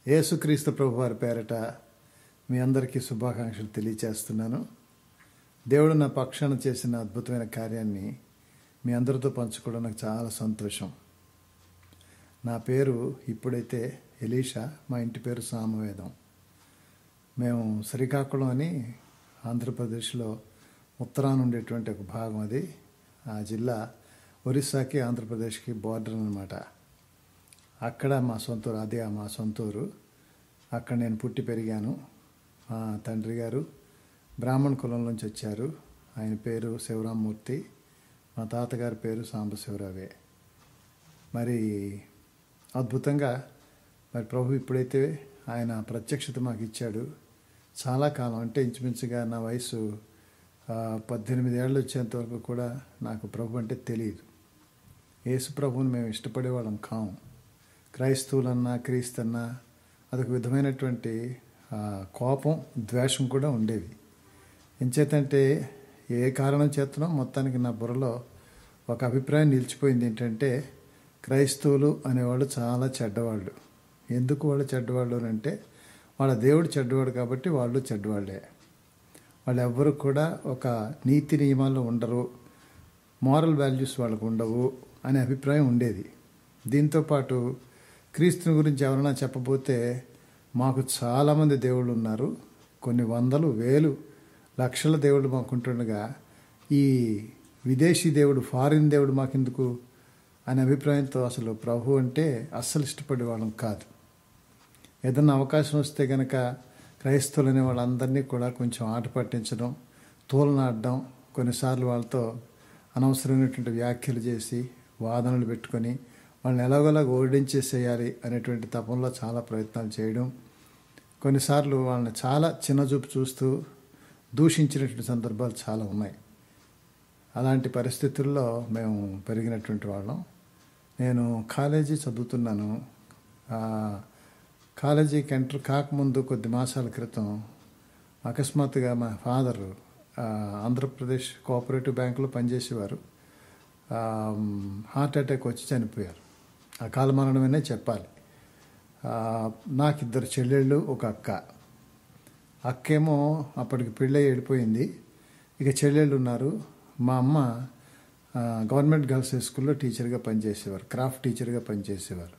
యేసుక్రీస్తు ప్రభు వారి పేరట మీ అందరికీ శుభాకాంక్షలు తెలియచేస్తున్నాను. దేవుడు నా పక్షాన చేసిన అద్భుతమైన కార్యాన్ని మీ అందరితో పంచుకోవడం నాకు చాలా సంతోషం. నా పేరు ఇప్పుడైతే ఎలీషా, మా ఇంటి పేరు సామవేదం. మేము శ్రీకాకుళం అని ఆంధ్రప్రదేశ్లో ఉత్తరాన ఉండేటువంటి ఒక భాగం అది. ఆ జిల్లా ఒరిస్సాకి ఆంధ్రప్రదేశ్కి బార్డర్ అన్నమాట. అక్కడ మా సొంతూరు, అదే మా సొంతూరు. అక్కడ నేను పుట్టి పెరిగాను. మా తండ్రి గారు బ్రాహ్మణ కులం నుంచి వచ్చారు. ఆయన పేరు శివరామమూర్తి. మా తాతగారి పేరు సాంబశివరావే. మరి అద్భుతంగా ప్రభు ఇప్పుడైతే ఆయన ప్రత్యక్షత మాకు ఇచ్చాడు. చాలా కాలం, అంటే ఇంచుమించుగా నా వయసు 18 ఏళ్ళు వచ్చేంత వరకు కూడా నాకు ప్రభు అంటే తెలియదు. యేసు ప్రభువుని మేము ఇష్టపడేవాళ్ళం కాము. క్రైస్తవులన్నా క్రీస్తన్నా అదొక విధమైనటువంటి కోపం, ద్వేషం కూడా ఉండేవి. ఎంచేతంటే ఏ కారణం చేతనో మొత్తానికి నా బుర్రలో ఒక అభిప్రాయం నిలిచిపోయింది. ఏంటంటే క్రైస్తవులు అనేవాళ్ళు చాలా చెడ్డవాళ్ళు. ఎందుకు వాళ్ళు చెడ్డవాళ్ళు అంటే వాళ్ళ దేవుడు చెడ్డవాడు కాబట్టి వాళ్ళు చెడ్డవాళ్ళే. వాళ్ళు ఎవ్వరు కూడా ఒక నీతి నియమాల్లో ఉండరు, మోరల్ వాల్యూస్ వాళ్ళకు ఉండవు అనే అభిప్రాయం ఉండేది. దీంతోపాటు క్రీస్తుని గురించి ఎవరైనా చెప్పబోతే మాకు చాలామంది దేవుళ్ళు ఉన్నారు, కొన్ని వందలు, వేలు, లక్షల దేవుళ్ళు మాకుంటుండగా ఈ విదేశీ దేవుడు, ఫారిన్ దేవుడు మాకెందుకు అనే అభిప్రాయంతో అసలు ప్రభు అంటే అస్సలు ఇష్టపడే వాళ్ళం కాదు. ఏదన్నా అవకాశం వస్తే కనుక క్రైస్తవులు అనే వాళ్ళందరినీ కూడా కొంచెం ఆట పట్టించడం, తోలనాడడం, కొన్నిసార్లు వాళ్ళతో అనవసరమైనటువంటి వ్యాఖ్యలు చేసి వాదనలు పెట్టుకొని వాళ్ళని ఎలాగోలాగ ఓడించేసేయాలి అనేటువంటి తపంలో చాలా ప్రయత్నాలు చేయడం, కొన్నిసార్లు వాళ్ళని చాలా చిన్నచూపు చూస్తూ దూషించినటువంటి సందర్భాలు చాలా ఉన్నాయి. అలాంటి పరిస్థితుల్లో మేము పెరిగినటువంటి వాళ్ళం. నేను కాలేజీ చదువుతున్నాను. కాలేజీకి ఎంటర్ కాకముందు కొద్ది మాసాల క్రితం అకస్మాత్తుగా మా ఫాదరు ఆంధ్రప్రదేశ్ కోఆపరేటివ్ బ్యాంకులో పనిచేసేవారు. హార్ట్ అటాక్ వచ్చి చనిపోయారు. అకాల మరణమనే చెప్పాలి. నాకు 2 చెల్లెళ్ళు, ఒక అక్క. అక్కేమో అప్పటికి పెళ్ళై వెళ్ళిపోయింది. ఇక చెల్లెళ్ళు ఉన్నారు. మా అమ్మ గవర్నమెంట్ గర్ల్స్ హై స్కూల్లో టీచర్గా పనిచేసేవారు, క్రాఫ్ట్ టీచర్గా పనిచేసేవారు.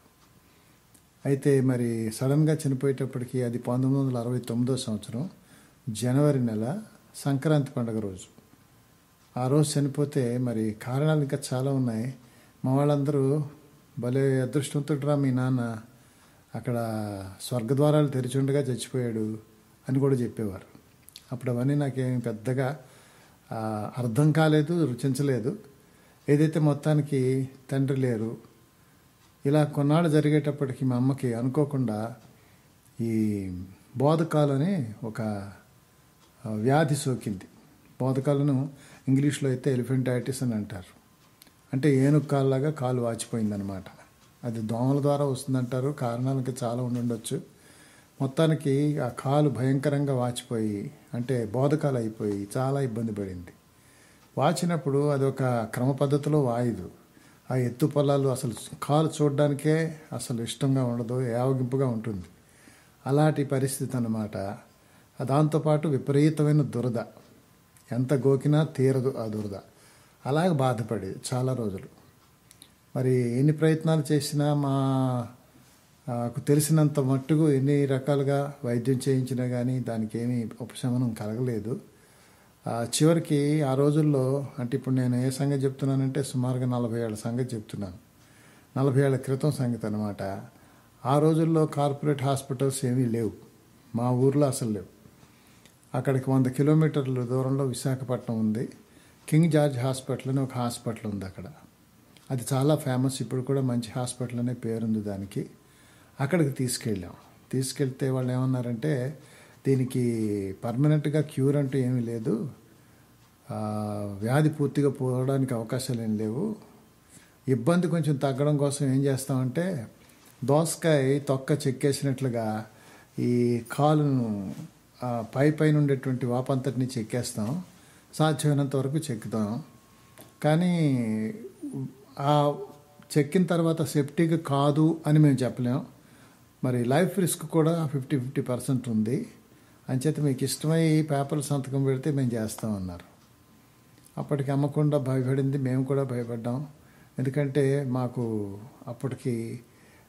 అయితే మరి సడన్గా చనిపోయేటప్పటికి అది 1969 సంవత్సరం జనవరి నెల, సంక్రాంతి పండుగ రోజు. ఆ రోజు చనిపోతే మరి కారణాలు ఇంకా చాలా ఉన్నాయి. మా వాళ్ళందరూ భలే అదృష్టవంతుడురా మీ నాన్న, అక్కడ స్వర్గద్వారాలు తెరిచి ఉండగా చచ్చిపోయాడు అని కూడా చెప్పేవారు. అప్పుడు అవన్నీ నాకేమి పెద్దగా అర్థం కాలేదు, రుచించలేదు. ఏదైతే మొత్తానికి తండ్రి లేరు. ఇలా కొన్నాళ్ళు జరిగేటప్పటికి మా అమ్మకి అనుకోకుండా ఈ బోధకాలు అనే ఒక వ్యాధి సోకింది. బోధకాలను ఇంగ్లీష్లో అయితే ఎలిఫెంటైటిస్ అని అంటారు. అంటే ఏనుగు కాళ్ళలాగా కాలు వాచిపోయిందనమాట. అది దోమల ద్వారా వస్తుందంటారు. కారణాలకి చాలా ఉండొచ్చు. మొత్తానికి ఆ కాలు భయంకరంగా వాచిపోయి, అంటే బోధకాలు అయిపోయి చాలా ఇబ్బంది పడింది. వాచినప్పుడు అది ఒక క్రమ పద్ధతిలో వాయదు. ఆ ఎత్తు పొలాలు అసలు కాలు చూడడానికే అసలు ఇష్టంగా ఉండదు, యావగింపుగా ఉంటుంది. అలాంటి పరిస్థితి అన్నమాట. దాంతోపాటు విపరీతమైన దురద, ఎంత గోకినా తీరదు ఆ దురద. అలాగే బాధపడేది చాలా రోజులు. మరి ఎన్ని ప్రయత్నాలు చేసినా మాకు తెలిసినంత మట్టుకు ఎన్ని రకాలుగా వైద్యం చేయించినా కానీ దానికి ఏమీ ఉపశమనం కలగలేదు. చివరికి ఆ రోజుల్లో, అంటే ఇప్పుడు నేను ఏ సంగతి చెప్తున్నానంటే సుమారుగా 40 ఏళ్ళ సంగతి చెప్తున్నాను. 40 ఏళ్ల క్రితం సంగతి అనమాట. ఆ రోజుల్లో కార్పొరేట్ హాస్పిటల్స్ ఏమీ లేవు, మా ఊర్లో అసలు లేవు. అక్కడికి 100 కిలోమీటర్ల దూరంలో విశాఖపట్నం ఉంది. కింగ్ జార్జ్ హాస్పిటల్ అని ఒక హాస్పిటల్ ఉంది అక్కడ. అది చాలా ఫేమస్, ఇప్పుడు కూడా మంచి హాస్పిటల్ అనే పేరుంది దానికి. అక్కడికి తీసుకెళ్తే వాళ్ళు ఏమన్నారంటే దీనికి పర్మనెంట్గా క్యూర్ అంటూ ఏమీ లేదు, వ్యాధి పూర్తిగా పోవడానికి అవకాశాలు ఏం లేవు. ఇబ్బంది కొంచెం తగ్గడం కోసం ఏం చేస్తామంటే దోసకాయ తొక్క చెక్కేసినట్లుగా ఈ కాలును పైన ఉండేటువంటి వాపంతటిని చెక్కేస్తాం, సాధ్యమైనంత వరకు చెక్కుతాం. కానీ ఆ చెక్కిన తర్వాత సెప్టిక్ కాదు అని మేము చెప్పలేం. మరి లైఫ్ రిస్క్ కూడా 50% ఉంది. అంచేత మీకు ఇష్టమై పేపర్లు సంతకం పెడితే మేము చేస్తామన్నారు. అప్పటికి అమ్మకుండా భయపడింది, మేము కూడా భయపడ్డాం. ఎందుకంటే మాకు అప్పటికి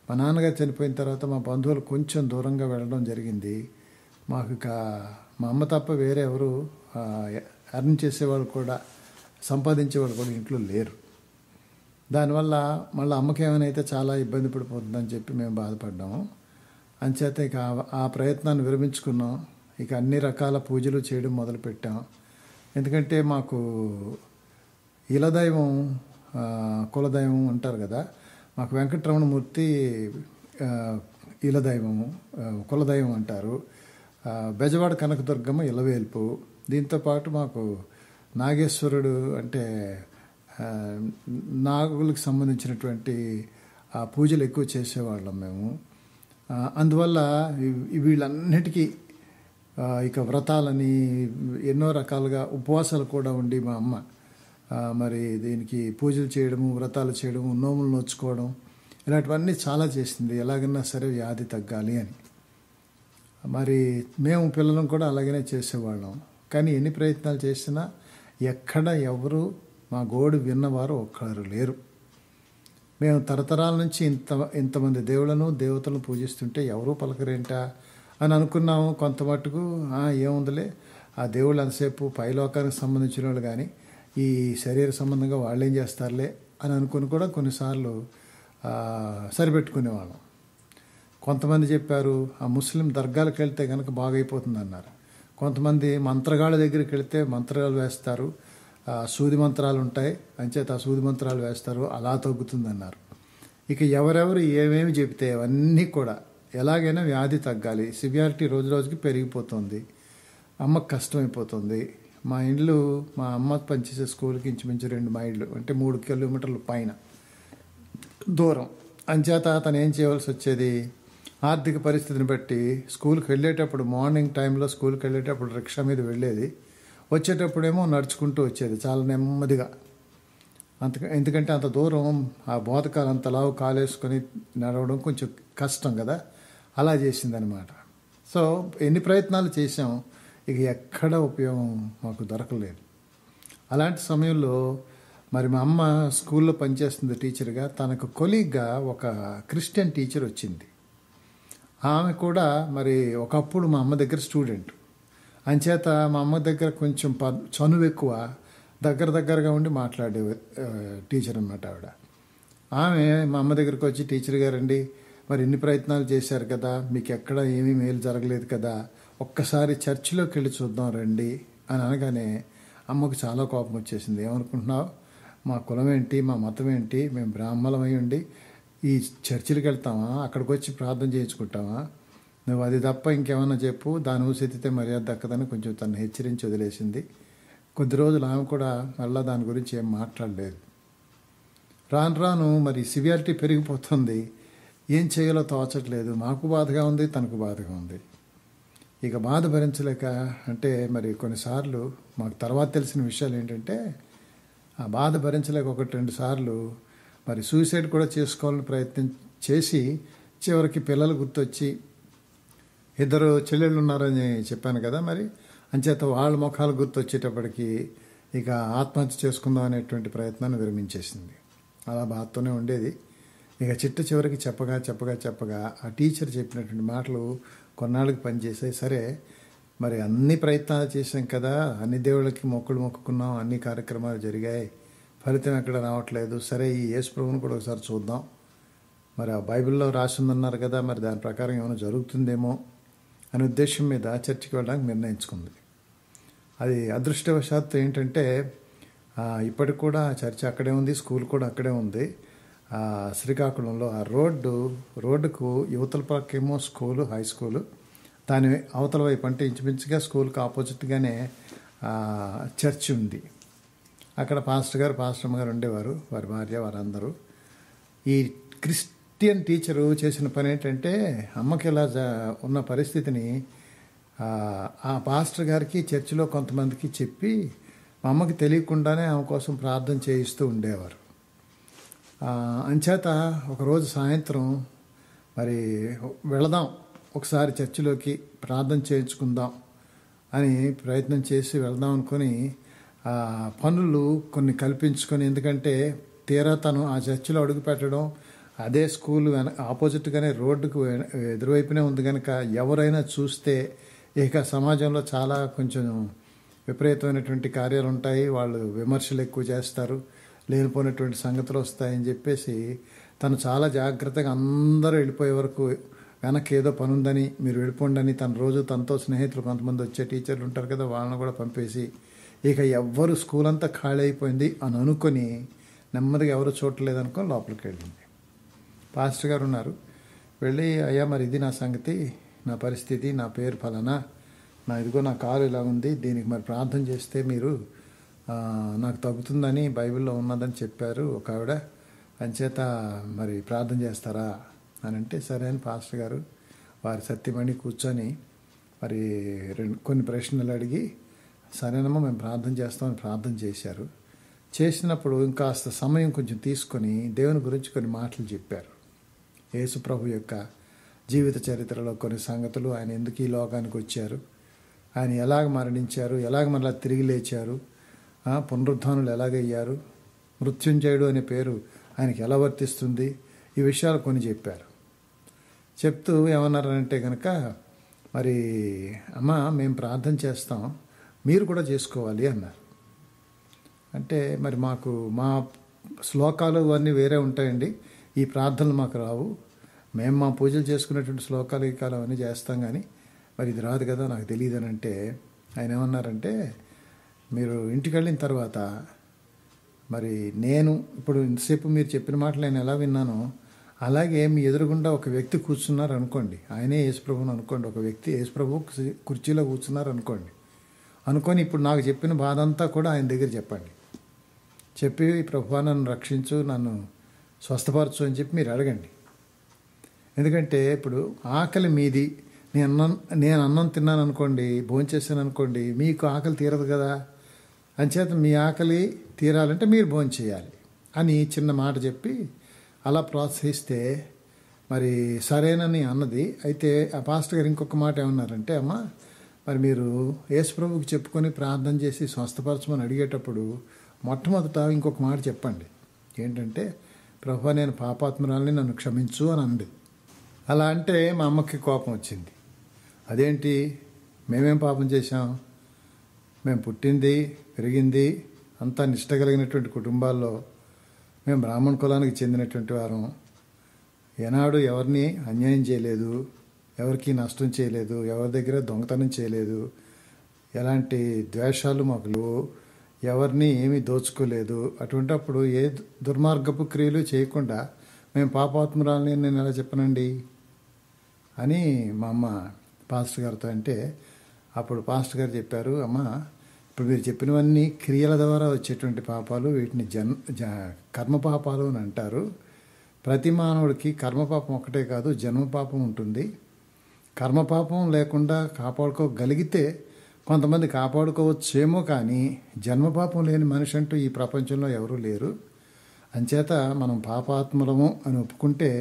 మా నాన్నగారు చనిపోయిన తర్వాత మా బంధువులు కొంచెం దూరంగా వెళ్ళడం జరిగింది. మాకు ఇక మా అమ్మ తప్ప వేరే ఎవరు ఎర్న్ చేసేవాళ్ళు కూడా, సంపాదించేవాళ్ళు కూడా ఇంట్లో లేరు. దానివల్ల మళ్ళీ అమ్మకి ఏమైనా అయితే చాలా ఇబ్బంది పడిపోతుందని చెప్పి మేము బాధపడ్డాము. అంచేత ఇక ఆ ప్రయత్నాన్ని విరమించుకున్నాం. ఇక అన్ని రకాల పూజలు చేయడం మొదలుపెట్టాం. ఎందుకంటే మాకు ఇలదైవం, కులదైవం అంటారు కదా, మాకు వెంకటరమణమూర్తి ఇలదైవము, కులదైవం అంటారు. బెజవాడ కనకదుర్గమ్మ ఇలవేల్పు. దీంతోపాటు మాకు నాగేశ్వరుడు అంటే నాగులకు సంబంధించినటువంటి ఆ పూజలు ఎక్కువ చేసేవాళ్ళం మేము. అందువల్ల వీళ్ళన్నిటికీ ఇక వ్రతాలని ఎన్నో రకాలుగా ఉపవాసాలు కూడా ఉండి మా అమ్మ మరి దీనికి పూజలు చేయడము, వ్రతాలు చేయడము, నోములు నోచుకోవడం, ఇలాంటివన్నీ చాలా చేసింది. ఎలాగన్నా సరే వ్యాధి తగ్గాలి అని. మరి మేము పిల్లలను కూడా అలాగనే చేసేవాళ్ళం. కానీ ఎన్ని ప్రయత్నాలు చేసినా ఎక్కడ ఎవరు మా గోడు విన్నవారు ఒక్కరు లేరు. మేము తరతరాల నుంచి ఇంతమంది దేవుళ్ళను దేవతలను పూజిస్తుంటే ఎవరూ పలకరేంటా అని అనుకున్నాము. కొంత మట్టుకు ఏముందిలే, ఆ దేవుళ్ళు అంతసేపు పైలోకానికి సంబంధించిన వాళ్ళు, కానీ ఈ శరీర సంబంధంగా వాళ్ళు ఏం చేస్తారులే అని అనుకుని కూడా కొన్నిసార్లు సరిపెట్టుకునేవాళ్ళం. కొంతమంది చెప్పారు ఆ ముస్లిం దర్గాలకు వెళ్తే కనుక బాగైపోతుంది అన్నారు. కొంతమంది మంత్రగాళ్ళ దగ్గరికి వెళ్తే మంత్రాలు వేస్తారు, సూది మంత్రాలు ఉంటాయి, అంచేత ఆ సూది మంత్రాలు వేస్తారు, అలా తగ్గుతుంది అన్నారు. ఇక ఎవరెవరు ఏమేమి చెబితే అవన్నీ కూడా ఎలాగైనా వ్యాధి తగ్గాలి, సివియారిటీ రోజు రోజుకి పెరిగిపోతుంది, అమ్మకు కష్టమైపోతుంది. మా ఇల్లు మా అమ్మ పనిచేసే స్కూల్కి ఇంచుమించు 2 మైళ్ళు, అంటే 3 కిలోమీటర్ల పైన దూరం. అంచేత అతను ఏం చేయవలసి వచ్చేది, ఆర్థిక పరిస్థితిని బట్టి స్కూల్కి వెళ్ళేటప్పుడు మార్నింగ్ టైంలో స్కూల్కి వెళ్ళేటప్పుడు రిక్షా మీద వెళ్ళేది, వచ్చేటప్పుడేమో నడుచుకుంటూ వచ్చేది చాలా నెమ్మదిగా. ఎందుకంటే అంత దూరం ఆ బోధకాలు అంతలావు కాలేసుకొని నడవడం కొంచెం కష్టం కదా, అలా చేసిందనమాట. సో ఎన్ని ప్రయత్నాలు చేసాం, ఇక ఎక్కడ ఉపయోగం మాకు దొరకలేదు. అలాంటి సమయంలో మరి మా అమ్మ స్కూల్లో పనిచేస్తుంది టీచర్గా, తనకు కొలీగ్గా ఒక క్రిస్టియన్ టీచర్ వచ్చింది. ఆమె కూడా మరి ఒకప్పుడు మా అమ్మ దగ్గర స్టూడెంట్. అంచేత మా అమ్మ దగ్గర కొంచెం చనువు ఎక్కువ, దగ్గరగా ఉండి మాట్లాడే టీచర్ అన్నమాట ఆవిడ. ఆమె మా అమ్మ దగ్గరికి వచ్చి, టీచర్ గారండి మరి ఇన్ని ప్రయత్నాలు చేశారు కదా, మీకు ఎక్కడ ఏమీ మేలు జరగలేదు కదా, ఒక్కసారి చర్చిలోకి వెళ్ళి చూద్దాం రండి అని అనగానే అమ్మకు చాలా కోపం వచ్చేసింది. ఏమనుకుంటున్నావు, మా కులం ఏంటి, మా మతం ఏంటి, మేము బ్రాహ్మణమై ఉండి ఈ చర్చిలకు వెళ్తామా, అక్కడికి వచ్చి ప్రార్థన చేయించుకుంటామా, నువ్వు అది తప్ప ఇంకేమన్నా చెప్పు, దాని ఊసెత్తితే మర్యాద దక్కదని కొంచెం తను హెచ్చరించి వదిలేసింది. కొద్ది రోజులు ఆమె కూడా మళ్ళీ దాని గురించి ఏం మాట్లాడలేదు. రాను రాను మరి సివియారిటీ పెరిగిపోతుంది, ఏం చేయాలో తోచట్లేదు. మాకు బాధగా ఉంది, తనకు బాధగా ఉంది. ఇక బాధ భరించలేక, అంటే మరి కొన్నిసార్లు మాకు తర్వాత తెలిసిన విషయాలు ఏంటంటే, ఆ బాధ భరించలేక 1-2 సార్లు మరి సూసైడ్ కూడా చేసుకోవాలని ప్రయత్నం చేసి చివరికి పిల్లలు గుర్తొచ్చి, 2 చెల్లెళ్ళు ఉన్నారని చెప్పాను కదా, మరి అంచేత వాళ్ళ ముఖాలు గుర్తొచ్చేటప్పటికి ఇక ఆత్మహత్య చేసుకుందాం అనేటువంటి ప్రయత్నాన్ని విరమించేసింది. అలా బాధతోనే ఉండేది. ఇక చివరికి చెప్పగా ఆ టీచర్ చెప్పినటువంటి మాటలు కొన్నాళ్ళకి పనిచేసాయి. సరే మరి అన్ని ప్రయత్నాలు చేసాం కదా, అన్ని దేవుళ్ళకి మొక్కుకున్నాం, అన్ని కార్యక్రమాలు జరిగాయి, ఫలితం ఎక్కడ రావట్లేదు. సరే ఈ యేసు ప్రభువుని కూడా ఒకసారి చూద్దాం, మరి ఆ బైబిల్లో రాసి ఉందన్నారు కదా, మరి దాని ప్రకారం ఏమైనా జరుగుతుందేమో అనే ఉద్దేశం మీద చర్చికి వెళ్ళడానికి నిర్ణయించుకుంది. అది అదృష్టవశాత్తు ఏంటంటే ఇప్పటికి కూడా చర్చ్ అక్కడే ఉంది, స్కూల్ కూడా అక్కడే ఉంది. శ్రీకాకుళంలో ఆ రోడ్డుకు యువతల పక్కేమో స్కూలు, హై స్కూలు, దాని అవతల వైపు అంటే ఇంచుమించుగా స్కూల్కి ఆపోజిట్గానే చర్చ్ ఉంది. అక్కడ పాస్టర్మ్మ గారు ఉండేవారు, వారి భార్య, వారందరూ. ఈ క్రిస్టియన్ టీచరు చేసిన పని ఏంటంటే, అమ్మకి ఇలా ఉన్న పరిస్థితిని ఆ పాస్టర్ గారికి చర్చిలో కొంతమందికి చెప్పి మా అమ్మకి తెలియకుండానే ఆమె కోసం ప్రార్థన చేయిస్తూ ఉండేవారు. అంచేత ఒకరోజు సాయంత్రం మరి వెళదాం ఒకసారి చర్చిలోకి ప్రార్థన చేయించుకుందాం అని ప్రయత్నం చేసి వెళదాం అనుకొని పనులు కొన్ని కల్పించుకొని, ఎందుకంటే తీరా తను ఆ చర్చిలో అడుగు పెట్టడం అదే స్కూల్ ఆపోజిట్గానే రోడ్డుకు ఎదురువైపునే ఉంది కనుక ఎవరైనా చూస్తే ఇక సమాజంలో చాలా కొంచెం విపరీతమైనటువంటి కార్యాలు ఉంటాయి, వాళ్ళు విమర్శలు ఎక్కువ చేస్తారు, లేనిపోయినటువంటి సంగతులు వస్తాయని చెప్పేసి తను చాలా జాగ్రత్తగా అందరూ వెళ్ళిపోయే వరకు వెనక్కి ఏదో పని ఉందని మీరు వెళ్ళిపోండి అని తన రోజు తనతో స్నేహితులు కొంతమంది వచ్చే టీచర్లు ఉంటారు కదా, వాళ్ళని కూడా పంపేసి ఇక ఎవ్వరు స్కూల్ అంతా ఖాళీ అయిపోయింది అని అనుకొని నెమ్మదిగా ఎవరు చూడలేదు అనుకొని లోపలికి వెళ్ళింది. పాస్టర్ గారు ఉన్నారు. వెళ్ళి, అయ్యా మరి ఇది నా సంగతి, నా పరిస్థితి, నా పేరు ఫలానా, ఇదిగో నా కారు ఇలా ఉంది, దీనికి మరి ప్రార్థన చేస్తే మీరు నాకు తగ్గుతుందని బైబిల్లో ఉన్నదని చెప్పారు ఒక ఆవిడ, అంచేత మరి ప్రార్థన చేస్తారా అని అంటే, సరే అని పాస్టర్ గారు వారి సత్యమణి కూర్చొని మరి కొన్ని ప్రశ్నలు అడిగి, సరేనమ్మా మేము ప్రార్థన చేస్తామని ప్రార్థన చేశారు. చేసినప్పుడు ఇంకాస్త సమయం కొంచెం తీసుకొని దేవుని గురించి కొన్ని మాటలు చెప్పారు. యేసు ప్రభు యొక్క జీవిత చరిత్రలో కొన్ని సంగతులు, ఆయన ఎందుకు ఈ లోకానికి వచ్చారు, ఆయన ఎలాగ మరణించారు, ఎలాగ మరలా తిరిగి లేచారు, పునరుద్ధానులు ఎలాగయ్యారు, మృత్యుంజయుడు అనే పేరు ఆయనకి ఎలా వర్తిస్తుంది, ఈ విషయాలు కొన్ని చెప్పారు. చెప్తూ ఏమన్నారంటే కనుక, మరి అమ్మ మేము ప్రార్థన చేస్తాం, మీరు కూడా చేసుకోవాలి అన్నారు. అంటే మరి మాకు మా శ్లోకాలు అవన్నీ వేరే ఉంటాయండి, ఈ ప్రార్థనలు మాకు రావు, మేము మా పూజలు చేసుకునేటువంటి శ్లోకాలు ఈ కాలం అవన్నీ చేస్తాం, కానీ మరి ఇది రాదు కదా, నాకు తెలియదు అని అంటే ఆయన ఏమన్నారంటే, మీరు ఇంటికి వెళ్ళిన తర్వాత మరి నేను ఇప్పుడు ఇంతసేపు మీరు చెప్పిన మాటలు నేను ఎలా విన్నానో అలాగే మీ ఎదురుగుండా ఒక వ్యక్తి కూర్చున్నారు అనుకోండి, ఆయనే యేసుప్రభుని అనుకోండి, ఒక వ్యక్తి యేసుప్రభు కుర్చీలో కూర్చున్నారు అనుకోండి, అనుకొని ఇప్పుడు నాకు చెప్పిన బాధ అంతా కూడా ఆయన దగ్గర చెప్పండి. చెప్పి, ప్రభువా నన్ను రక్షించు, నన్ను స్వస్థపరచు అని చెప్పి మీరు అడగండి. ఎందుకంటే ఇప్పుడు ఆకలి మీది, నేను అన్నం తిన్నాను అనుకోండి, భోంచేసాను అనుకోండి, మీకు ఆకలి తీరదు కదా, అంచేత మీ ఆకలి తీరాలంటే మీరు భోంచేయాలి అని చిన్న మాట చెప్పి అలా ప్రోత్సహిస్తే మరి సరేనని అన్నది. అయితే ఆ పాస్టర్ గారు ఇంకొక మాట ఏమన్నారంటే, అమ్మ మరి మీరు యేసుప్రభుకి చెప్పుకొని ప్రార్థన చేసి స్వస్థపరచమని అడిగేటప్పుడు మొట్టమొదట ఇంకొక మాట చెప్పండి. ఏంటంటే, ప్రభువా నేను పాపాత్మురాల్ని, నన్ను క్షమించు అని అంది. అలా అంటే మా అమ్మకి కోపం వచ్చింది. అదేంటి, మేమేం పాపం చేశాం, మేము పుట్టింది పెరిగింది అంతా నిష్ట కలిగినటువంటి కుటుంబాల్లో, మేము బ్రాహ్మణ కులానికి చెందినటువంటి వారం, ఏనాడు ఎవరిని అన్యాయం చేయలేదు, ఎవరికి నష్టం చేయలేదు, ఎవరి దగ్గర దొంగతనం చేయలేదు, ఎలాంటి ద్వేషాలు మాకు లేవు, ఎవరిని ఏమీ దోచుకోలేదు. అటువంటిప్పుడు ఏ దుర్మార్గపు క్రియలు చేయకుండా మేము పాపాత్మురాలని నేను ఎలా చెప్పనండి అని మా అమ్మ పాస్టర్ గారితో అంటే, అప్పుడు పాస్టర్ గారు చెప్పారు, అమ్మ ఇప్పుడు మీరు చెప్పినవన్నీ క్రియల ద్వారా వచ్చేటువంటి పాపాలు, వీటిని కర్మపాపాలు అని అంటారు. ప్రతి మానవుడికి కర్మపాపం ఒకటే కాదు, జన్మపాపం ఉంటుంది. కర్మపాపం లేకుండా కాపాడుకోగలిగితే కొంతమంది కాపాడుకోవచ్చేమో, కానీ జన్మపాపం లేని మనిషి అంటూ ఈ ప్రపంచంలో ఎవరూ లేరు. అంచేత మనం పాపాత్ములము అని ఒప్పుకుంటే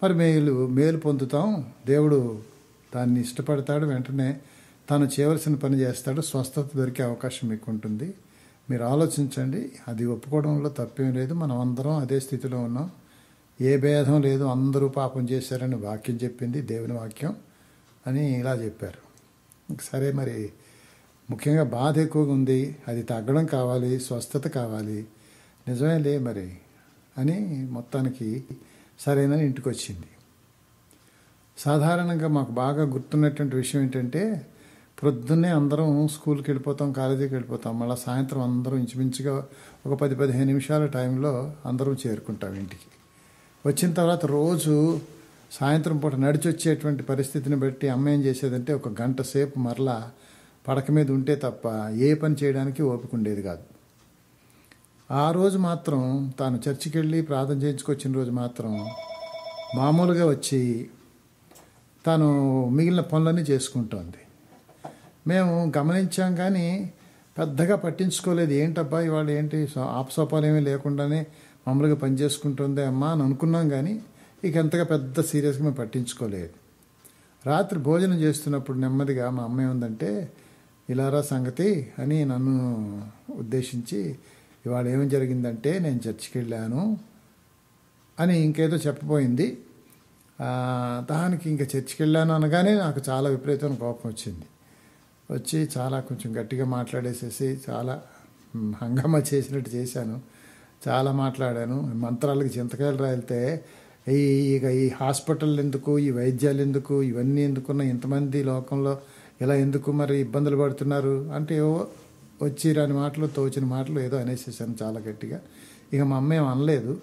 మరి మేలు పొందుతాం, దేవుడు దాన్ని ఇష్టపడతాడు, వెంటనే తాను చేయవలసిన పని చేస్తాడు, స్వస్థత దొరికే అవకాశం మీకు ఉంటుంది. మీరు ఆలోచించండి, అది ఒప్పుకోవడంలో తప్పేం లేదు, మనం అందరం అదే స్థితిలో ఉన్నాం, ఏ భేదం లేదు, అందరూ పాపం చేశారని వాక్యం చెప్పింది, దేవుని వాక్యం అని ఇలా చెప్పారు. సరే మరి ముఖ్యంగా బాధ ఎక్కువగా ఉంది, అది తగ్గడం కావాలి, స్వస్థత కావాలి, నిజమేలే మరి అని మొత్తానికి సరేనని ఇంటికి వచ్చింది. సాధారణంగా మాకు బాగా గుర్తున్నటువంటి విషయం ఏంటంటే, ప్రొద్దున్నే అందరం స్కూల్కి వెళ్ళిపోతాం, కాలేజీకి వెళ్ళిపోతాం, మళ్ళీ సాయంత్రం అందరం ఇంచుమించుగా ఒక 10-15 నిమిషాల టైంలో అందరం చేరుకుంటాం ఇంటికి. వచ్చిన తర్వాత రోజు సాయంత్రం పూట నడిచి వచ్చేటువంటి పరిస్థితిని బట్టి అమ్మ ఏం చేసేదంటే, ఒక గంట సేపు మరలా పడక మీద ఉంటే తప్ప ఏ పని చేయడానికి ఓపిక ఉండేది కాదు. ఆ రోజు మాత్రం తాను చర్చికి వెళ్ళి ప్రార్థన చేయించుకొచ్చిన రోజు మాత్రం మామూలుగా వచ్చి తాను మిగిలిన పనులన్నీ చేసుకుంటోంది. మేము గమనించాం కానీ పెద్దగా పట్టించుకోలేదు. ఏంటబ్బా ఇవాళ ఏంటి ఆపసోపాలు ఏమీ లేకుండానే మామూలుగా పని చేసుకుంటుంది అమ్మా అని అనుకున్నాం, కానీ ఇక ఎంతగా పెద్ద సీరియస్గా మేము పట్టించుకోలేదు. రాత్రి భోజనం చేస్తున్నప్పుడు నెమ్మదిగా మా అమ్మ ఏముందంటే, ఇలారా సంగతి అని నన్ను ఉద్దేశించి, ఇవాళ ఏమి జరిగిందంటే నేను చర్చికి వెళ్ళాను అని ఇంకేదో చెప్పబోయింది. దానికి ఇంకా చర్చికి వెళ్ళాను అనగానే నాకు చాలా విపరీతమైన కోపం వచ్చి చాలా కొంచెం గట్టిగా మాట్లాడేసేసి చాలా హంగామా చేసినట్టు చేశాను. చాలా మాట్లాడాను. మంత్రాలకు చింతకాయలు రాయితే ఇక ఈ హాస్పిటల్ ఎందుకు, ఈ వైద్యాలు ఎందుకు, ఇవన్నీ ఎందుకున్నా, ఇంతమంది లోకంలో ఇలా ఎందుకు మరి ఇబ్బందులు పడుతున్నారు అంటే ఏవో వచ్చి రాని మాటలు, తోచిన మాటలు ఏదో అనేసేసాను చాలా గట్టిగా. ఇక మా అమ్మ ఏం అనలేదు,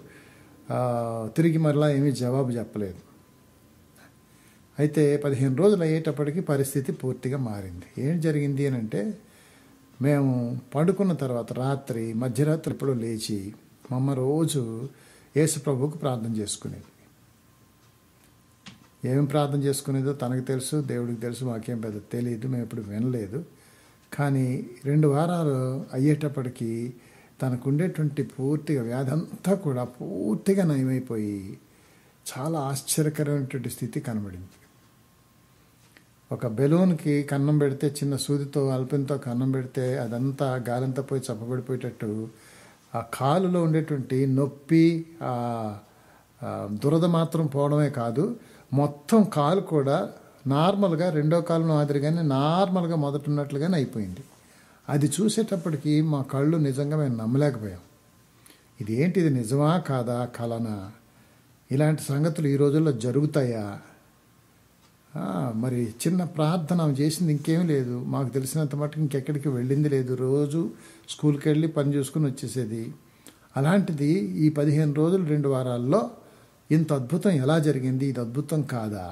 తిరిగి మరలా ఏమీ జవాబు చెప్పలేదు. అయితే 15 రోజులు అయ్యేటప్పటికి పరిస్థితి పూర్తిగా మారింది. ఏం జరిగింది అని అంటే, మేము పడుకున్న తర్వాత మధ్యరాత్రి ఎప్పుడో లేచి మా అమ్మ రోజు యేసు ప్రభువుకు ప్రార్థన చేసుకునేది. ఏం ప్రార్థన చేసుకునేదో తనకు తెలుసు, దేవుడికి తెలుసు, మాకేం పెద్ద తెలియదు, మేము ఎప్పుడు వినలేదు. కానీ 2 వారాలు అయ్యేటప్పటికి తనకు ఉండేటువంటి పూర్తిగా వ్యాధి అంతా కూడా పూర్తిగా నయమైపోయి చాలా ఆశ్చర్యకరమైనటువంటి స్థితి కనబడింది. ఒక బెలూన్కి కన్నం పెడితే, చిన్న సూదితో అల్పంతో కన్నం పెడితే అదంతా గాలంతా పోయి చప్పబడిపోయేటట్టు ఆ కాలులో ఉండేటువంటి నొప్పి, దురద మాత్రం పోవడమే కాదు, మొత్తం కాలు కూడా నార్మల్గా రెండో కాలు మాదిరిగానే నార్మల్గా మొదట ఉన్నట్లుగానే అయిపోయింది. అది చూసేటప్పటికి మా కళ్ళు నిజంగా మేము నమ్మలేకపోయాం. ఇది నిజమా కాదా, కలనా? ఇలాంటి సంగతులు ఈ రోజుల్లో జరుగుతాయా? మరి చిన్న ప్రార్థన చేసింది ఇంకేమీ లేదు. మాకు తెలిసినంత మటుకు ఇంకెక్కడికి వెళ్ళింది లేదు. రోజు స్కూల్కి వెళ్ళి పని చూసుకుని వచ్చేసేది. అలాంటిది ఈ 15 రోజులు 2 వారాల్లో ఇంత అద్భుతం ఎలా జరిగింది, ఇది అద్భుతం కాదా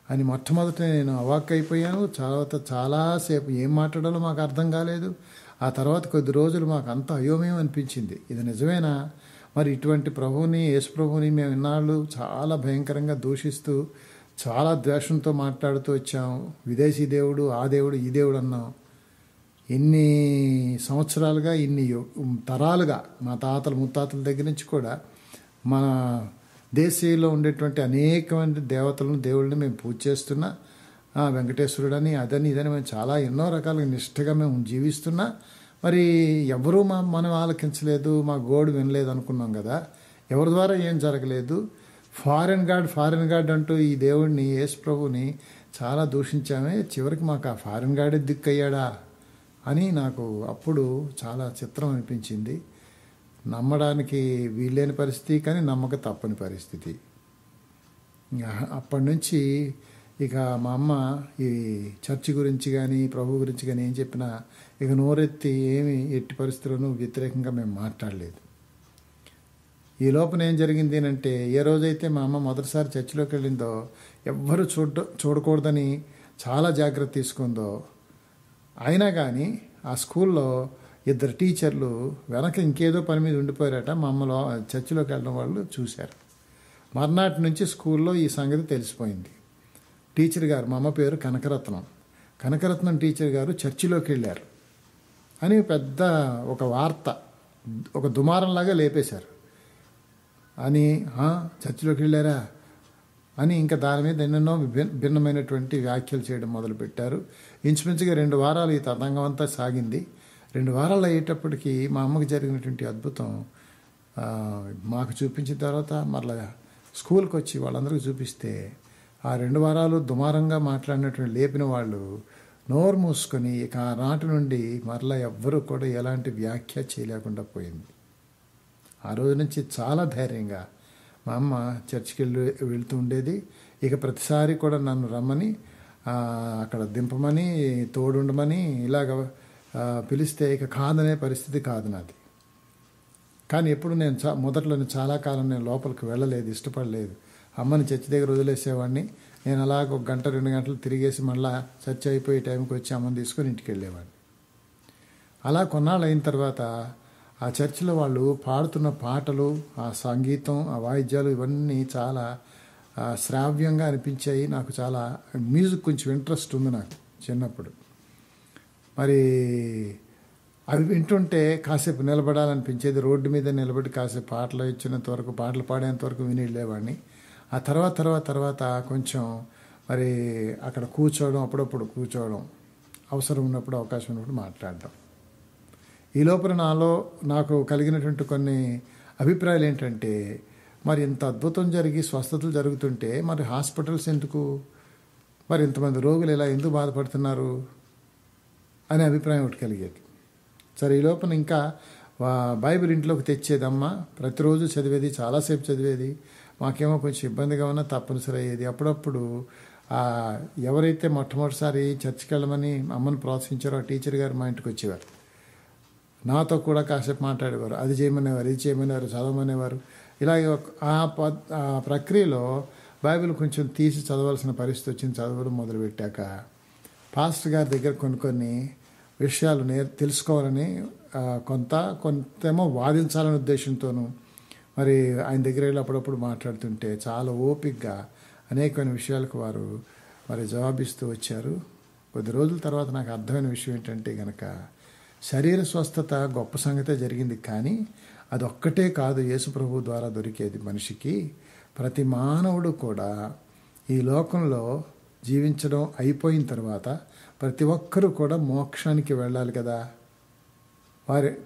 అని మొట్టమొదట నేను అవాక్కైపోయాను. చాలాసేపు ఏం మాట్లాడాలో మాకు అర్థం కాలేదు. ఆ తర్వాత కొద్ది రోజులు మాకు అంత అయోమయం అనిపించింది. ఇది నిజమేనా? మరి ఇటువంటి యేసు ప్రభువుని మేము ఇన్నాళ్ళు చాలా భయంకరంగా దూషిస్తూ, చాలా ద్వేషంతో మాట్లాడుతూ వచ్చాం. విదేశీ దేవుడు, ఆ దేవుడు, ఈ దేవుడు అన్నాం. ఇన్ని సంవత్సరాలుగా, ఇన్ని తరాలుగా మా తాతల ముత్తాతల దగ్గర నుంచి కూడా మన దేశీయంలో ఉండేటువంటి అనేకమంది దేవతలను, దేవుళ్ళని మేము పూజ చేస్తున్నా. వెంకటేశ్వరుడని, అదని, ఇదని మేము చాలా ఎన్నో రకాలుగా నిష్ఠగా మేము జీవిస్తున్నా. మరి ఎవరూ మనం ఆలకించలేదు, మా గోడు వినలేదు అనుకున్నాం కదా. ఎవరి ద్వారా ఏం జరగలేదు. ఫారెన్ గాడ్ అంటూ ఈ దేవుడిని, యేసు ప్రభుని చాలా దూషించామే. చివరికి మాకు ఆ ఫారెన్ గాడే దిక్కయ్యాడా అని నాకు అప్పుడు చాలా చిత్రం అనిపించింది. నమ్మడానికి వీల్లేని పరిస్థితి, కానీ నమ్మక తప్పని పరిస్థితి. అప్పటి నుంచి ఇక మా అమ్మ ఈ చర్చి గురించి కానీ, ప్రభు గురించి కానీ ఏం చెప్పినా ఇక నోరెత్తి ఎట్టి పరిస్థితుల్లోనూ వ్యతిరేకంగా మేము మాట్లాడలేదు. ఈ లోపల ఏం జరిగింది అంటే, ఏ రోజైతే మా అమ్మ మొదటిసారి చర్చిలోకి వెళ్ళిందో, ఎవ్వరూ చూడకూడదని చాలా జాగ్రత్త తీసుకుందో, అయినా కానీ ఆ స్కూల్లో 2 టీచర్లు వెనక ఇంకేదో పని మీద ఉండిపోయారట. మా అమ్మలో చర్చిలోకి వెళ్ళడం వాళ్ళు చూశారు. మర్నాటి నుంచి స్కూల్లో ఈ సంగతి తెలిసిపోయింది. టీచర్ గారు, మా అమ్మ పేరు కనకరత్నం టీచర్ గారు చర్చిలోకి వెళ్ళారు అని పెద్ద ఒక వార్త, ఒక దుమారంలాగా లేపేశారు. అని చర్చిలోకి వెళ్ళారా అని ఇంకా దాని మీద ఎన్నెన్నో భిన్నమైనటువంటి వ్యాఖ్యలు చేయడం మొదలుపెట్టారు. ఇంచుమించుగా 2 వారాలు ఈ తతంగం అంతా సాగింది. 2 వారాలు అయ్యేటప్పటికి మా అమ్మకి జరిగినటువంటి అద్భుతం మాకు చూపించిన తర్వాత మరలా స్కూల్కి వచ్చి వాళ్ళందరికీ చూపిస్తే, ఆ 2 వారాలు దుమారంగా మాట్లాడినటువంటి లేపిన వాళ్ళు నోరు మూసుకొని ఇక ఆనాటి నుండి మరలా ఎవ్వరూ కూడా ఎలాంటి వ్యాఖ్య చేయలేకుండా పోయింది. ఆ రోజు నుంచి చాలా ధైర్యంగా మా అమ్మ చర్చికి వెళ్తూ ఉండేది. ఇక ప్రతిసారి కూడా నన్ను రమ్మని, అక్కడ దింపమని, తోడుండమని ఇలాగ పిలిస్తే ఇక కాదనే పరిస్థితి కాదు నాది. కానీ ఎప్పుడు నేను మొదట్లో చాలా కాలం నేను లోపలికి వెళ్ళలేదు, ఇష్టపడలేదు. అమ్మని చర్చి దగ్గర వదిలేసేవాడిని. నేను అలాగ 1 గంట 2 గంటలు తిరిగేసి మళ్ళీ చర్చ్ అయిపోయే టైంకి వచ్చి అమ్మని తీసుకొని ఇంటికి వెళ్ళేవాడిని. అలా కొన్నాళ్ళు అయిన తర్వాత ఆ చర్చిలో వాళ్ళు పాడుతున్న పాటలు, ఆ సంగీతం, ఆ వాయిద్యాలు ఇవన్నీ చాలా శ్రావ్యంగా అనిపించాయి. నాకు చాలా మ్యూజిక్ కొంచెం ఇంట్రెస్ట్ ఉంది నాకు చిన్నప్పుడు. మరి అవి వింటుంటే కాసేపు నిలబడాలనిపించేది. రోడ్డు మీద నిలబడి కాసేపు పాటలు ఇచ్చినంత వరకు, పాటలు పాడేంత వరకు విని వెళ్ళేవాడిని. ఆ తర్వాత కొంచెం మరి అక్కడ కూర్చోవడం, అప్పుడప్పుడు కూర్చోవడం, అవసరం ఉన్నప్పుడు అవకాశం ఉన్నప్పుడు మాట్లాడడం. ఈ లోపల నాకు కలిగినటువంటి కొన్ని అభిప్రాయాలు ఏంటంటే, మరి ఇంత అద్భుతం జరిగి స్వస్థతలు జరుగుతుంటే మరి హాస్పిటల్స్ ఎందుకు, మరి ఇంతమంది రోగులు ఇలా ఎందుకు బాధపడుతున్నారు అనే అభిప్రాయం ఒకటి కలిగేది. సరే, ఈ లోపల ఇంకా బైబిల్ ఇంట్లోకి తెచ్చేదమ్మా, ప్రతిరోజు చదివేది, చాలాసేపు చదివేది. మాకేమో కొంచెం ఇబ్బందిగా ఉన్నా తప్పనిసరి అయ్యేది. అప్పుడప్పుడు ఎవరైతే మొట్టమొదటిసారి చర్చికి వెళ్ళమని అమ్మను ప్రోత్సహించారో ఆ టీచర్ గారు మా ఇంటికి వచ్చేవారు. నాతో కూడా కాసేపు మాట్లాడేవారు. అది చేయమనేవారు, ఇది చేయమనేవారు, చదవమనేవారు. ఇలాగే ఆ ప్రక్రియలో బైబిల్ కొంచెం తీసి చదవాల్సిన పరిస్థితి వచ్చింది. చదవడం మొదలుపెట్టాక పాస్టర్ గారి దగ్గర కొన్ని విషయాలు తెలుసుకోవాలని, కొంతేమో వాదించాలనే ఉద్దేశంతోనూ మరి ఆయన దగ్గర వెళ్ళి అప్పుడప్పుడు మాట్లాడుతుంటే చాలా ఓపికగా అనేకమైన విషయాలకు వారు మరి జవాబిస్తూ వచ్చారు. కొద్ది రోజుల తర్వాత నాకు అర్థమైన విషయం ఏంటంటే గనక, శరీర స్వస్థత గొప్ప సంగతే జరిగింది, కానీ అదొక్కటే కాదు యేసు ప్రభువు ద్వారా దొరికేది మనిషికి. ప్రతి మానవుడు కూడా ఈ లోకంలో జీవించడం అయిపోయిన తర్వాత ప్రతి ఒక్కరూ కూడా మోక్షానికి వెళ్ళాలి కదా.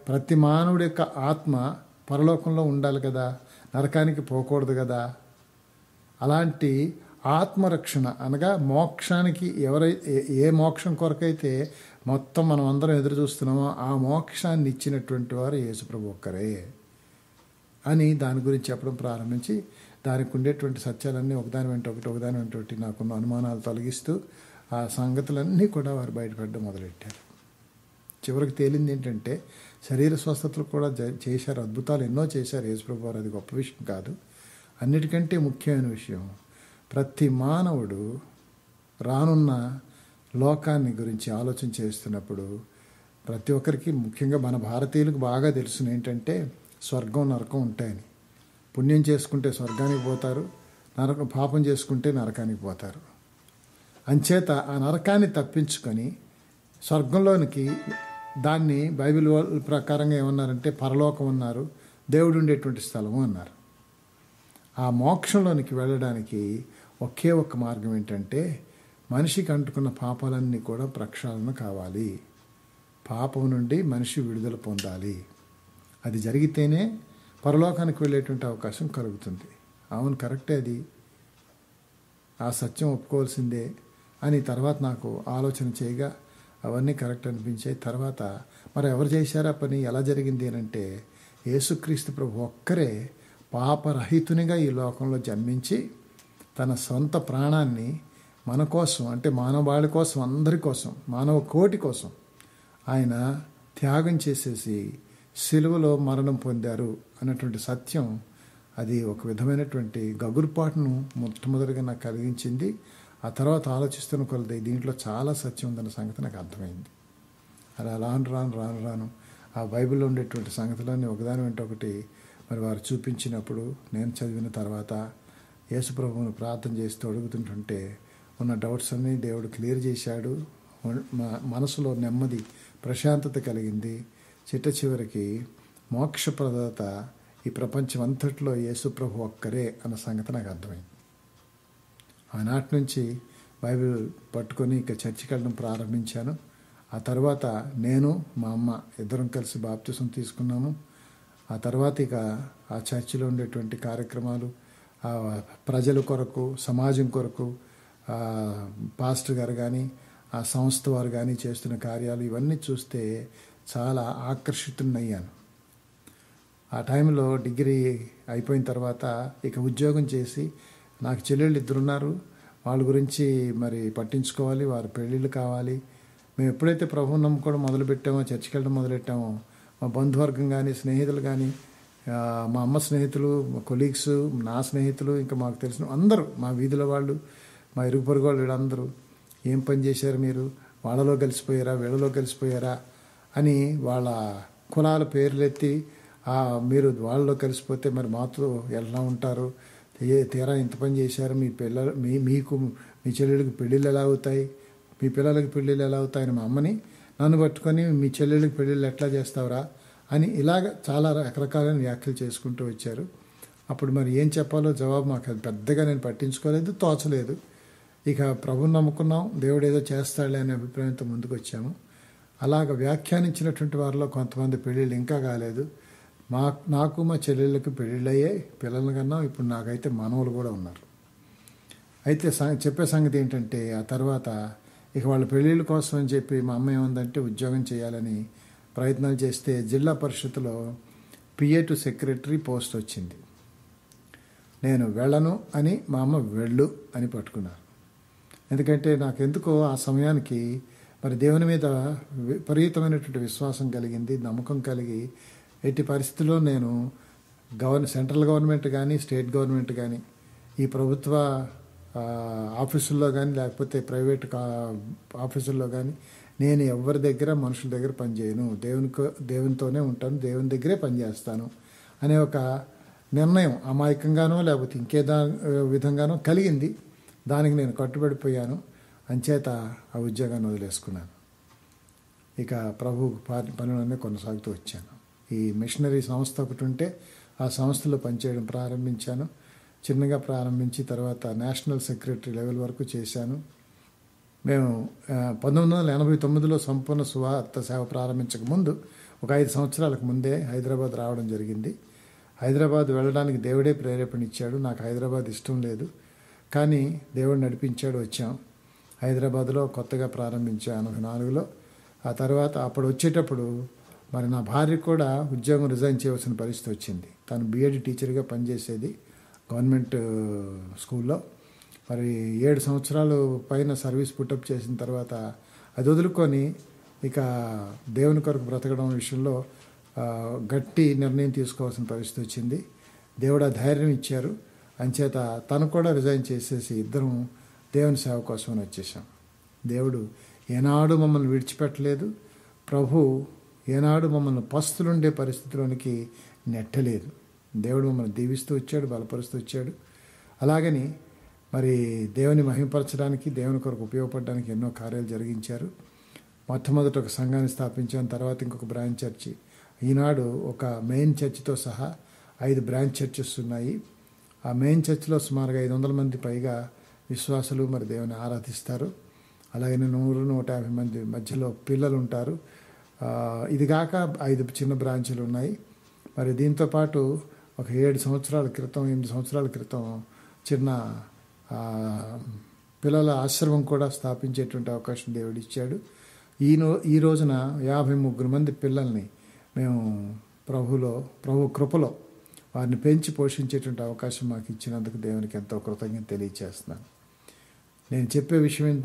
ప్రతి మానవుడి యొక్క ఆత్మ పరలోకంలో ఉండాలి కదా, నరకానికి పోకూడదు కదా. అలాంటి ఆత్మరక్షణ అనగా మోక్షానికి ఏ మోక్షం కొరకైతే మొత్తం మనం అందరం ఎదురు చూస్తున్నామో ఆ మోక్షాన్ని ఇచ్చినటువంటి వారు యేసుప్రభు ఒక్కరే అని దాని గురించి చెప్పడం ప్రారంభించి, దానికి ఉండేటువంటి సత్యాలన్నీ ఒకదాని వెంట ఒకటి నాకున్న అనుమానాలు తొలగిస్తూ ఆ సంగతులన్నీ కూడా వారు బయటపడడం మొదలెట్టారు. చివరికి తేలింది ఏంటంటే, శరీర స్వస్థతలు కూడా చేశారు, అద్భుతాలు ఎన్నో చేశారు యేసుప్రభు వారు. అది గొప్ప విషయం కాదు. అన్నిటికంటే ముఖ్యమైన విషయం, ప్రతి మానవుడు రానున్న లోకాన్ని గురించి ఆలోచన చేస్తున్నప్పుడు ప్రతి ఒక్కరికి, ముఖ్యంగా మన భారతీయులకు బాగా తెలుసును ఏంటంటే, స్వర్గం నరకం ఉంటాయని. పుణ్యం చేసుకుంటే స్వర్గానికి పోతారు, పాపం చేసుకుంటే నరకానికి పోతారు. అంచేత ఆ నరకాన్ని తప్పించుకొని స్వర్గంలోనికి, దాన్ని బైబిల్ ప్రకారంగా ఏమన్నారంటే పరలోకం అన్నారు, దేవుడు ఉండేటువంటి స్థలము అన్నారు. ఆ మోక్షంలోనికి వెళ్ళడానికి ఒకే ఒక్క మార్గం ఏంటంటే, మనిషికి అంటుకున్న పాపాలన్నీ కూడా ప్రక్షాళన కావాలి. పాపం నుండి మనిషి విడుదల పొందాలి. అది జరిగితేనే పరలోకానికి వెళ్ళేటువంటి అవకాశం కలుగుతుంది. అవును, కరెక్టే, అది ఆ సత్యం ఒప్పుకోవాల్సిందే అని తర్వాత నాకు ఆలోచన చేయగా అవన్నీ కరెక్ట్ అనిపించాయి. తర్వాత మరి ఎవరు చేశారా పని, ఎలా జరిగింది అని అంటే, యేసుక్రీస్తు ప్రభు ఒక్కరే పాపరహితునిగా ఈ లోకంలో జన్మించి తన సొంత ప్రాణాన్ని మన కోసం, అంటే మానవాళి కోసం, అందరి కోసం, మానవ కోటి కోసం ఆయన త్యాగం చేసేసి సిలువలో మరణం పొందారు అన్నటువంటి సత్యం, అది ఒక విధమైనటువంటి గగురుపాటును మొట్టమొదటిగా నాకు కలిగించింది. ఆ తర్వాత ఆలోచిస్తున్న కొలది దీంట్లో చాలా సత్యం ఉందన్న సంగతి నాకు అర్థమైంది. అలా రాను ఆ బైబిల్లో ఉండేటువంటి సంగతులన్నీ ఒకదాని వెంట ఒకటి మరి వారు చూపించినప్పుడు నేను చదివిన తర్వాత యేసుప్రభువును ప్రార్థన చేస్తూ అడుగుతుంటుంటే ఉన్న డౌట్స్ అన్నీ దేవుడు క్లియర్ చేశాడు. మనసులో నెమ్మది, ప్రశాంతత కలిగింది. చివరికి మోక్షప్రదాత ఈ ప్రపంచం అంతట్లో యేసుప్రభు ఒక్కరే అన్న సంగతి నాకు అర్థమైంది. ఆనాటి నుంచి బైబిల్ పట్టుకొని ఇక చర్చికి వెళ్ళడం ప్రారంభించాను. ఆ తర్వాత నేను మా అమ్మ ఇద్దరం కలిసి బాప్తిసం తీసుకున్నాము. ఆ తర్వాత ఇక ఆ చర్చిలో ఉండేటువంటి కార్యక్రమాలు, ప్రజల కొరకు, సమాజం కొరకు పాస్టర్ గారు కానీ ఆ సంస్థ వారు కానీ చేస్తున్న కార్యాలు ఇవన్నీ చూస్తే చాలా ఆకర్షితున్నయ్యాను. ఆ టైంలో డిగ్రీ అయిపోయిన తర్వాత ఇక ఉద్యోగం చేసి, నాకు చెల్లెళ్ళు ఇద్దరున్నారు, వాళ్ళ గురించి మరి పట్టించుకోవాలి, వారి పెళ్ళిళ్ళు కావాలి. మేము ఎప్పుడైతే ప్రభువుని నమ్ముకోవడం మొదలుపెట్టామో, చర్చికి వెళ్ళడం మొదలెట్టామో, మా బంధువర్గం కానీ, స్నేహితులు కానీ, మా అమ్మ స్నేహితులు, మా కొలీగ్స్, నా స్నేహితులు, ఇంకా మాకు తెలిసిన అందరూ, మా వీధిలో వాళ్ళు, మా ఇరుగు పొరుగు వాళ్ళు, వీళ్ళందరూ ఏం పని చేశారు మీరు, వాళ్ళలో కలిసిపోయారా, వీళ్ళలో కలిసిపోయారా అని వాళ్ళ కులాల పేర్లు ఎత్తి, మీరు వాళ్ళలో కలిసిపోతే మరి మాతో ఎలా ఉంటారు, తీరా ఇంత పని చేశారు, మీ పిల్లలు మీకు మీ చెల్లెళ్ళకి పెళ్ళిళ్ళు ఎలా అవుతాయి, మీ పిల్లలకి పెళ్ళిళ్ళు ఎలా అవుతాయని మా అమ్మని నన్ను పట్టుకొని మీ చెల్లెళ్ళకి పెళ్ళిళ్ళు ఎట్లా చేస్తావురా అని ఇలాగ చాలా రకరకాలైన వ్యాఖ్యలు చేసుకుంటూ వచ్చారు. అప్పుడు మరి ఏం చెప్పాలో జవాబు మాకు అది పెద్దగా నేను పట్టించుకోలేదు, తోచలేదు. ఇక ప్రభుని నమ్ముకున్నాం, దేవుడు ఏదో చేస్తాడులే అనే అభిప్రాయంతో ముందుకు వచ్చాము. అలాగ వ్యాఖ్యానించినటువంటి వారిలో కొంతమంది పెళ్ళిళ్ళు ఇంకా కాలేదు. నాకు మా చెల్లెళ్ళకి పెళ్ళిళ్ళు అయ్యాయి, పిల్లల కన్నా ఇప్పుడు నాకైతే మనవలు కూడా ఉన్నారు. అయితే చెప్పే సంగతి ఏంటంటే, ఆ తర్వాత ఇక వాళ్ళ పెళ్ళిళ్ళ కోసం అని చెప్పి మా అమ్మ ఏముందంటే ఉద్యోగం చేయాలని ప్రయత్నాలు చేస్తే జిల్లా పరిషత్తులో PA to సెక్రటరీ పోస్ట్ వచ్చింది. నేను వెళ్ళను అని మా అమ్మ వెళ్ళు అని పట్టుకున్నాను. ఎందుకంటే నాకెందుకో ఆ సమయానికి మరి దేవుని మీద విపరీతమైనటువంటి విశ్వాసం కలిగింది, నమ్మకం కలిగి ఎట్టి పరిస్థితుల్లో నేను సెంట్రల్ గవర్నమెంట్ కానీ స్టేట్ గవర్నమెంట్ కానీ ఈ ప్రభుత్వ ఆఫీసుల్లో కానీ లేకపోతే ప్రైవేట్ ఆఫీసుల్లో కానీ నేను ఎవరి దగ్గర మనుషుల దగ్గర పనిచేయను, దేవునితోనే ఉంటాను, దేవుని దగ్గరే పనిచేస్తాను అనే ఒక నిర్ణయం అమాయకంగానో లేకపోతే విధంగానో కలిగింది. దానికి నేను కట్టుబడిపోయాను. అంచేత ఆ ఉద్యోగాన్ని వదిలేసుకున్నాను. ఇక ప్రభు పనులన్నీ కొనసాగుతూ వచ్చాను. ఈ మిషనరీ సంస్థ ఒకటి ఉంటే ఆ సంస్థలో పనిచేయడం ప్రారంభించాను. చిన్నగా ప్రారంభించి తర్వాత నేషనల్ సెక్రటరీ లెవెల్ వరకు చేశాను. మేము 1989లో సంపూర్ణ సువార్త సేవ ప్రారంభించక ముందు ఒక 5 సంవత్సరాలకు ముందే హైదరాబాద్ రావడం జరిగింది. హైదరాబాద్ వెళ్ళడానికి దేవుడే ప్రేరేపణ ఇచ్చాడు. నాకు హైదరాబాద్ ఇష్టం లేదు, కానీ దేవుడు నడిపించాడు, వచ్చాం. హైదరాబాద్లో కొత్తగా ప్రారంభించాను 84లో. ఆ తర్వాత అప్పుడు వచ్చేటప్పుడు మరి నా భార్య కూడా ఉద్యోగం రిజైన్ చేయవలసిన పరిస్థితి వచ్చింది. తను B.Ed టీచర్గా పనిచేసేది గవర్నమెంట్ స్కూల్లో. మరి 7 సంవత్సరాలు పైన సర్వీస్ పుట్టప్ చేసిన తర్వాత అది వదులుకొని ఇక దేవుని కొరకు బ్రతకడం విషయంలో గట్టి నిర్ణయం తీసుకోవాల్సిన పరిస్థితి వచ్చింది. దేవుడు ఆ ధైర్యం ఇచ్చారు. అంచేత తను కూడా రిజైన్ చేసేసి ఇద్దరం దేవుని సేవ కోసం వచ్చేసాం. దేవుడు ఏనాడు మమ్మల్ని విడిచిపెట్టలేదు. ప్రభు ఏనాడు మమ్మల్ని పస్తులుండే పరిస్థితిలోనికి నెట్టలేదు. దేవుడు మమ్మల్ని దీవిస్తూ వచ్చాడు, బలపరుస్తూ వచ్చాడు. అలాగని మరి దేవుని మహిమపరచడానికి, దేవుని కొరకు ఉపయోగపడడానికి ఎన్నో కార్యాలు జరిగించారు. మొట్టమొదట ఒక సంఘాన్ని స్థాపించాం, తర్వాత ఇంకొక బ్రాంచ్ చర్చి. ఈనాడు ఒక మెయిన్ చర్చితో సహా 5 బ్రాంచ్ చర్చెస్ ఉన్నాయి. ఆ మెయిన్ చర్చిలో సుమారుగా 500 మంది పైగా విశ్వాసులు మరి దేవుని ఆరాధిస్తారు. అలాగే 100-150 మంది మధ్యలో పిల్లలు ఉంటారు. ఇది కాక 5 చిన్న బ్రాంచులు ఉన్నాయి. మరి దీంతోపాటు ఒక 8 సంవత్సరాల క్రితం చిన్న పిల్లల ఆశ్రమం కూడా స్థాపించేటువంటి అవకాశం దేవుడు ఇచ్చాడు. ఈ రోజున 53 మంది పిల్లల్ని మేము ప్రభు కృపలో వారిని పెంచి పోషించేటువంటి అవకాశం మాకు ఇచ్చినందుకు దేవునికి ఎంతో కృతజ్ఞత తెలియజేస్తున్నాను. నేను చెప్పే విషయం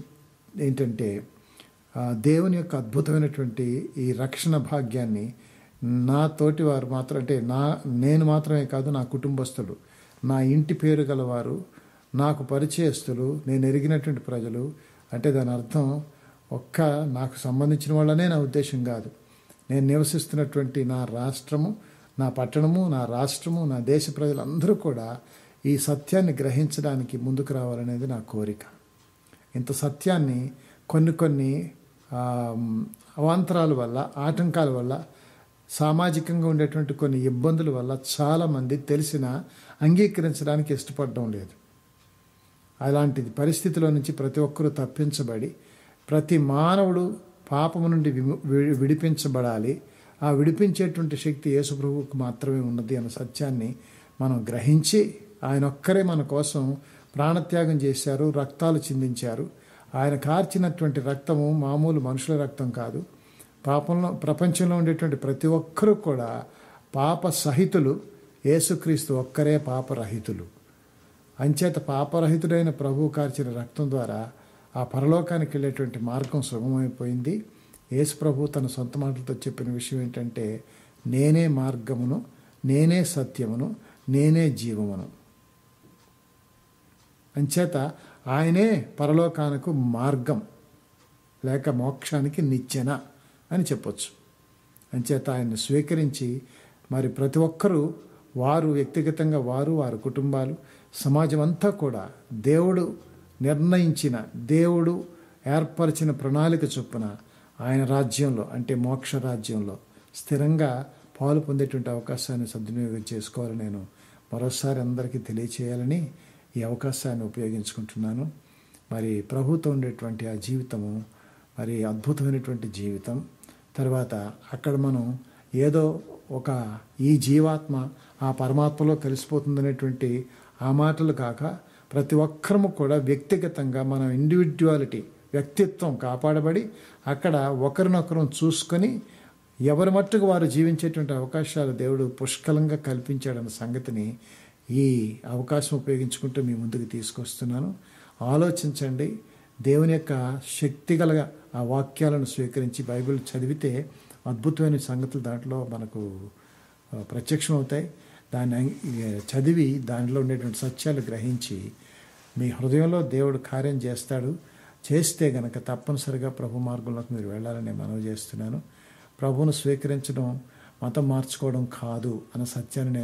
ఏంటంటే, దేవుని యొక్క అద్భుతమైనటువంటి ఈ రక్షణ భాగ్యాన్ని నా తోటి వారు మాత్రం, అంటే నేను మాత్రమే కాదు, నా కుటుంబస్తులు, నా ఇంటి పేరు గలవారు, నాకు పరిచయస్తులు, నేను ఎరిగినటువంటి ప్రజలు, అంటే దాని అర్థం నాకు సంబంధించిన వాళ్ళనే నా ఉద్దేశం కాదు. నేను నివసిస్తున్నటువంటి నా రాష్ట్రము, నా పట్టణము, నా రాష్ట్రము, నా దేశ ప్రజలందరూ కూడా ఈ సత్యాన్ని గ్రహించడానికి ముందుకు రావాలనేది నా కోరిక. ఇంత సత్యాన్ని కొన్ని అవాంతరాల వల్ల, ఆటంకాల వల్ల, సామాజికంగా ఉండేటువంటి కొన్ని ఇబ్బందుల వల్ల చాలామంది తెలిసినా అంగీకరించడానికి ఇష్టపడడం లేదు. అలాంటి పరిస్థితిలో నుంచి ప్రతి ఒక్కరూ తప్పించబడి ప్రతి మానవుడు పాపము నుండి విడిపించబడాలి. ఆ విడిపించేటువంటి శక్తి యేసు ప్రభువుకు మాత్రమే ఉన్నది అన్న సత్యాన్ని మనం గ్రహించి, ఆయన ఒక్కరే మన కోసం ప్రాణత్యాగం చేశారు, రక్తాలు చిందించారు. ఆయన కార్చినటువంటి రక్తము మామూలు మనుషుల రక్తం కాదు. ప్రపంచంలో ఉండేటువంటి ప్రతి ఒక్కరూ కూడా పాప సహితులు. యేసుక్రీస్తు ఒక్కరే పాపరహితులు. అంచేత పాపరహితుడైన ప్రభువు కార్చిన రక్తం ద్వారా ఆ పరలోకానికి వెళ్ళేటువంటి మార్గం సుగమైపోయింది. యేసు ప్రభు తన సొంత మాటలతో చెప్పిన విషయం ఏంటంటే, నేనే మార్గమును, నేనే సత్యమును, నేనే జీవమును. అంచేత ఆయనే పరలోకానికి మార్గం లేక మోక్షానికి నిచ్చెన అని చెప్పొచ్చు. అంచేత ఆయన్ని స్వీకరించి మరి ప్రతి ఒక్కరూ వారు వ్యక్తిగతంగా వారి కుటుంబాలు, సమాజం అంతా కూడా దేవుడు నిర్ణయించిన, దేవుడు ఏర్పరిచిన ప్రణాళిక చొప్పున ఆయన రాజ్యంలో, అంటే మోక్ష రాజ్యంలో స్థిరంగా పాలు పొందేటువంటి అవకాశాన్ని సద్వినియోగం చేసుకోవాలని నేను మరోసారి అందరికీ తెలియచేయాలని ఈ అవకాశాన్ని ఉపయోగించుకుంటున్నాను. మరి ప్రభుతో ఉండేటువంటి ఆ జీవితము మరి అద్భుతమైనటువంటి జీవితం. తర్వాత అక్కడ మనం ఏదో ఒక ఈ జీవాత్మ ఆ పరమాత్మలో కలిసిపోతుందనేటువంటి ఆ మాటలు కాక ప్రతి ఒక్కరము కూడా వ్యక్తిగతంగా మన ఇండివిడ్యువాలిటీ వ్యక్తిత్వం కాపాడబడి అక్కడ ఒకరినొకరు చూసుకొని ఎవరి మట్టుకు వారు జీవించేటువంటి అవకాశాలు దేవుడు పుష్కలంగా కల్పించాడన్న సంగతిని ఈ అవకాశం ఉపయోగించుకుంటూ మీ ముందుకు తీసుకొస్తున్నాను. ఆలోచించండి. దేవుని యొక్క శక్తిగల ఆ వాక్యాలను స్వీకరించి బైబిల్ చదివితే అద్భుతమైన సంగతులు దాంట్లో మనకు ప్రత్యక్షం అవుతాయి. దాన్ని చదివి దానిలో ఉండేటువంటి సత్యాలు గ్రహించి మీ హృదయంలో దేవుడు కార్యం చేస్తే గనక తప్పనిసరిగా ప్రభు మార్గంలోకి మీరు వెళ్ళాలని మనవి చేస్తున్నాను. ప్రభువును స్వీకరించడం మతం మార్చుకోవడం కాదు అన్న సత్యాన్ని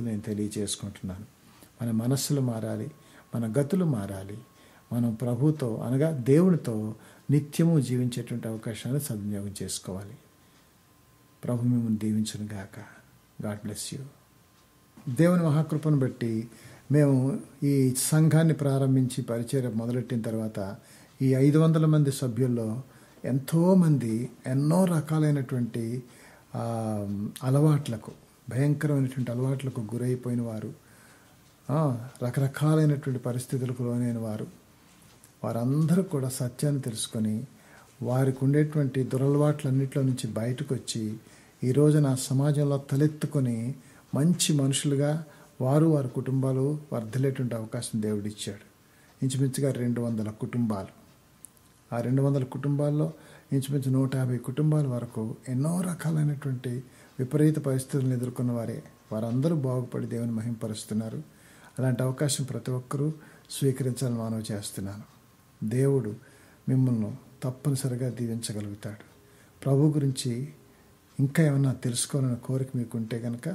నేను తెలియజేసుకుంటున్నాను. మన మనస్సులు మారాలి, మన గతులు మారాలి. మనం ప్రభుతో అనగా దేవునితో నిత్యము జీవించేటువంటి అవకాశాన్ని సద్వినియోగం చేసుకోవాలి. ప్రభు మిమ్మల్ని దీవించును గాక. God bless you. దేవుని మహాకృపను బట్టి మేము ఈ సంఘాన్ని ప్రారంభించి పరిచయం మొదలెట్టిన తర్వాత ఈ 500 మంది సభ్యుల్లో ఎంతోమంది ఎన్నో రకాలైనటువంటి అలవాట్లకు భయంకరమైనటువంటి అలవాట్లకు గురైపోయిన వారు, రకరకాలైనటువంటి పరిస్థితులకు లోనైన వారందరూ కూడా సత్యాన్ని తెలుసుకొని వారికి ఉండేటువంటి దురలవాట్లన్నింటిలో నుంచి బయటకు వచ్చి ఈ రోజున సమాజంలో తలెత్తుకొని మంచి మనుషులుగా వారి కుటుంబాలు వర్ధిల్లేటువంటి అవకాశం దేవుడిచ్చాడు. ఇంచుమించుగా 200 కుటుంబాలు. ఆ 200 కుటుంబాల్లో ఇంచుమించు 150 కుటుంబాల వరకు ఎన్నో రకాలైనటువంటి విపరీత పరిస్థితులను ఎదుర్కొన్న వారందరూ బాగుపడి దేవుని మహింపరుస్తున్నారు. అలాంటి అవకాశం ప్రతి ఒక్కరూ స్వీకరించాలని మనవి చేస్తున్నాను. దేవుడు మిమ్మల్ని తప్పనిసరిగా దీవించగలుగుతాడు. ప్రభు గురించి ఇంకా ఏమన్నా తెలుసుకోవాలన్న కోరిక మీకు ఉంటే కనుక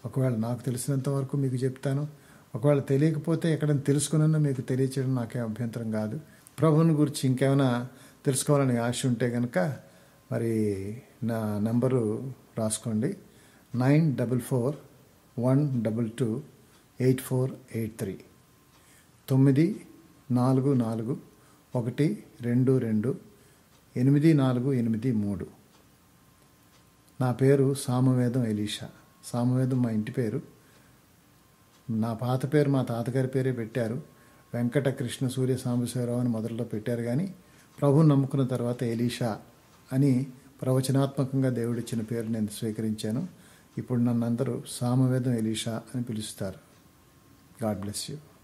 ఒకవేళ నాకు తెలిసినంత వరకు మీకు చెప్తాను. ఒకవేళ తెలియకపోతే ఎక్కడైనా తెలుసుకున్నా మీకు తెలియచేయడం నాకేం అభ్యంతరం కాదు. ప్రభువుని గురించి ఇంకేమైనా తెలుసుకోవాలని ఆశ ఉంటే కనుక మరి నా నంబరు రాసుకోండి. 9441228483 944122843. నా పేరు సామవేదం ఎలీషా. సామవేదం మా ఇంటి పేరు. నా పాత పేరు మా తాతగారి పేరే పెట్టారు. వెంకట కృష్ణ సూర్య సాంబశివరావు అని మొదట్లో పెట్టారు. కానీ ప్రభువుని నమ్ముకున్న తర్వాత ఎలీషా అని ప్రవచనాత్మకంగా దేవుడిచ్చిన పేరు నేను స్వీకరించాను. ఇప్పుడు నన్ను అందరూ సామవేదం ఎలీషా అని పిలుస్తారు. God bless you.